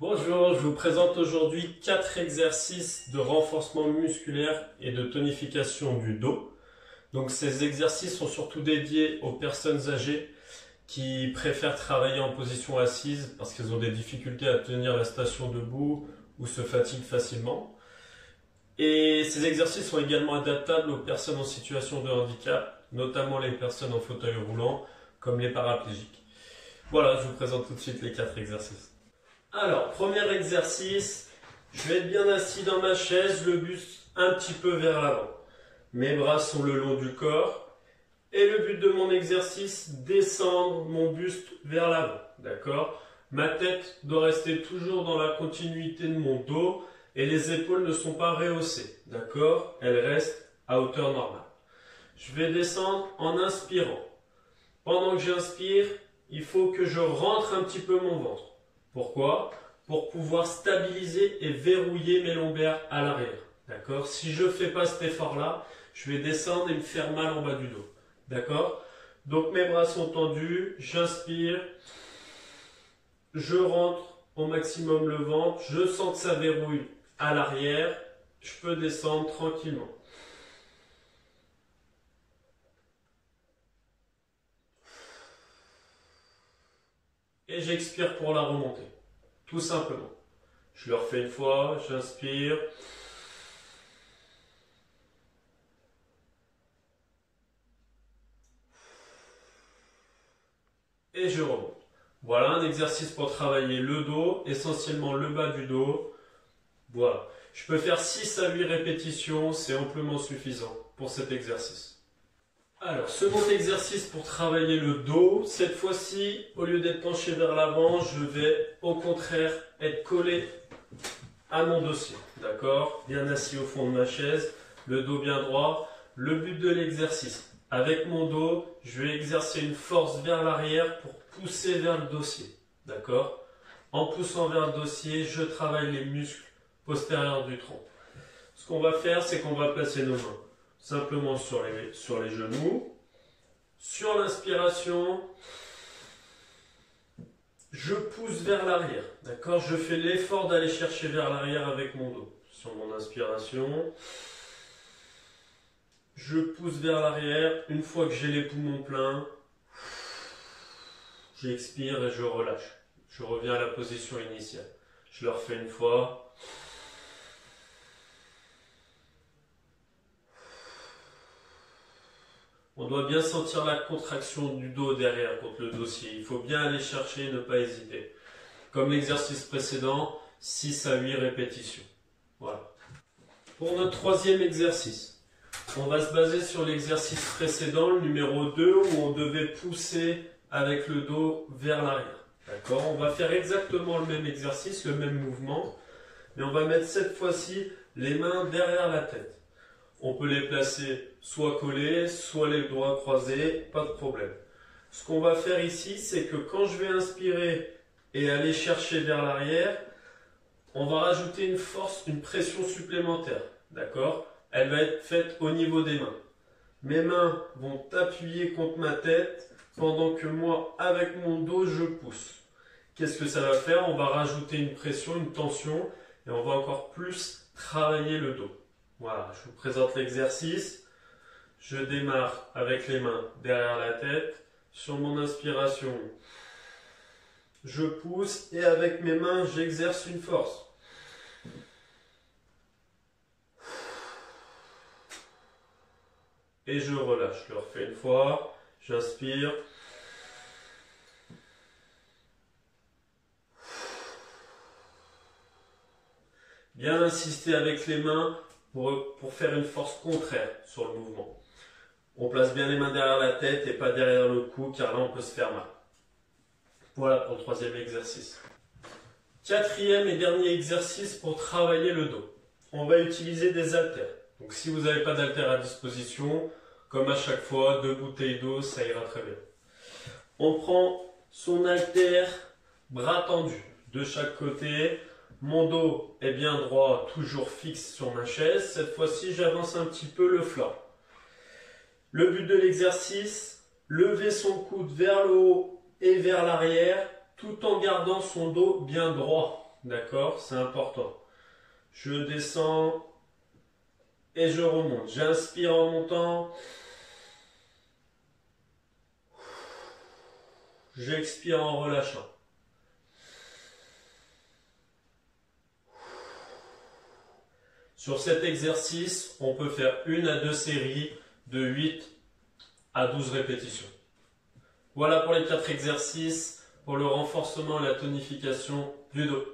Bonjour, je vous présente aujourd'hui 4 exercices de renforcement musculaire et de tonification du dos. Donc ces exercices sont surtout dédiés aux personnes âgées qui préfèrent travailler en position assise parce qu'elles ont des difficultés à tenir la station debout ou se fatiguent facilement. Et ces exercices sont également adaptables aux personnes en situation de handicap, notamment les personnes en fauteuil roulant comme les paraplégiques. Voilà, je vous présente tout de suite les 4 exercices. Alors, premier exercice, je vais être bien assis dans ma chaise, le buste un petit peu vers l'avant. Mes bras sont le long du corps. Et le but de mon exercice, descendre mon buste vers l'avant. D'accord? Ma tête doit rester toujours dans la continuité de mon dos et les épaules ne sont pas rehaussées. D'accord? Elles restent à hauteur normale. Je vais descendre en inspirant. Pendant que j'inspire, il faut que je rentre un petit peu mon ventre. Pourquoi? Pour pouvoir stabiliser et verrouiller mes lombaires à l'arrière. D'accord? Si je ne fais pas cet effort-là, je vais descendre et me faire mal en bas du dos. D'accord? Donc mes bras sont tendus, j'inspire, je rentre au maximum le ventre, je sens que ça verrouille à l'arrière, je peux descendre tranquillement. Et j'expire pour la remontée, tout simplement. Je le refais une fois, j'inspire. Et je remonte. Voilà un exercice pour travailler le dos, essentiellement le bas du dos. Voilà. Je peux faire 6 à 8 répétitions, c'est amplement suffisant pour cet exercice. Alors, second exercice pour travailler le dos. Cette fois-ci, au lieu d'être penché vers l'avant, je vais au contraire être collé à mon dossier. D'accord? Bien assis au fond de ma chaise, le dos bien droit. Le but de l'exercice, avec mon dos, je vais exercer une force vers l'arrière pour pousser vers le dossier. D'accord? En poussant vers le dossier, je travaille les muscles postérieurs du tronc. Ce qu'on va faire, c'est qu'on va placer nos mains simplement sur les genoux. Sur l'inspiration, je pousse vers l'arrière. D'accord? Je fais l'effort d'aller chercher vers l'arrière avec mon dos. Sur mon inspiration, je pousse vers l'arrière. Une fois que j'ai les poumons pleins, j'expire et je relâche. Je reviens à la position initiale. Je le refais une fois. On doit bien sentir la contraction du dos derrière contre le dossier. Il faut bien aller chercher et ne pas hésiter. Comme l'exercice précédent, 6 à 8 répétitions. Voilà. Pour notre troisième exercice, on va se baser sur l'exercice précédent, le numéro 2, où on devait pousser avec le dos vers l'arrière. D'accord? On va faire exactement le même exercice, le même mouvement, mais on va mettre cette fois-ci les mains derrière la tête. On peut les placer soit collés, soit les doigts croisés, pas de problème. Ce qu'on va faire ici, c'est que quand je vais inspirer et aller chercher vers l'arrière, on va rajouter une force, une pression supplémentaire. D'accord? Elle va être faite au niveau des mains. Mes mains vont appuyer contre ma tête pendant que moi, avec mon dos, je pousse. Qu'est-ce que ça va faire? On va rajouter une pression, une tension et on va encore plus travailler le dos. Voilà, je vous présente l'exercice. Je démarre avec les mains derrière la tête. Sur mon inspiration, je pousse et avec mes mains, j'exerce une force. Et je relâche. Je le refais une fois. J'inspire. Bien insister avec les mains pour faire une force contraire sur le mouvement. On place bien les mains derrière la tête et pas derrière le cou car là on peut se faire mal. Voilà pour le troisième exercice. Quatrième et dernier exercice pour travailler le dos. On va utiliser des haltères. Donc si vous n'avez pas d'haltères à disposition, comme à chaque fois, 2 bouteilles d'eau, ça ira très bien. On prend son haltère, bras tendus de chaque côté. Mon dos est bien droit, toujours fixe sur ma chaise. Cette fois-ci, j'avance un petit peu le flanc. Le but de l'exercice, lever son coude vers le haut et vers l'arrière, tout en gardant son dos bien droit. D'accord? C'est important. Je descends et je remonte. J'inspire en montant. J'expire en relâchant. Sur cet exercice, on peut faire 1 à 2 séries de 8 à 12 répétitions. Voilà pour les 4 exercices pour le renforcement et la tonification du dos.